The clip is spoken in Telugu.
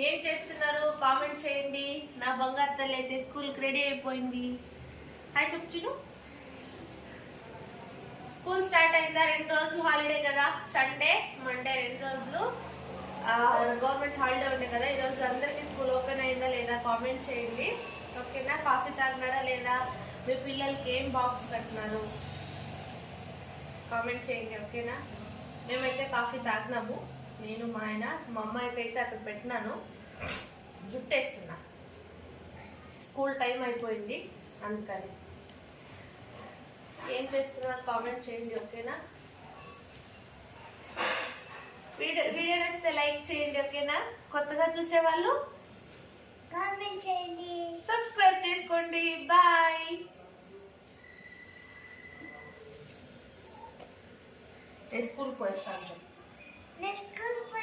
ఏం చేస్తున్నారు కామెంట్ చేయండి. నా బంగారు తల్లి అయితే స్కూల్కి రెడీ అయిపోయింది. హాయ్ చెప్పు. స్కూల్ స్టార్ట్ అయిందా? 2 రోజులు హాలిడే కదా, సండే మండే 2 రోజులు గవర్నమెంట్ హాలిడే ఉండే కదా. ఈరోజు అందరికీ స్కూల్ ఓపెన్ అయిందా లేదా కామెంట్ చేయండి. ఓకేనా? కాఫీ తాగినారా లేదా? మీ పిల్లలకి ఏం బాక్స్ పెట్టినారు కామెంట్ చేయండి. ఓకేనా? మేమైతే కాఫీ తాగినాము, నేను మా ఆయన. మా అమ్మాయికి అయితే అక్కడ పెట్టినాను, జుట్టేస్తున్నా. స్కూల్ టైం అయిపోయింది అందుకని. ఏం చేస్తున్నారు కామెంట్ చేయండి. ఓకేనా? వీడియో నచ్చితే లైక్ చేయండి. ఓకేనా? కొత్తగా చూసేవాళ్ళు కామెంట్ చేయండి, సబ్స్క్రైబ్ చేసుకోండి. బాయ్. స్కూల్ పోయేస్తాను.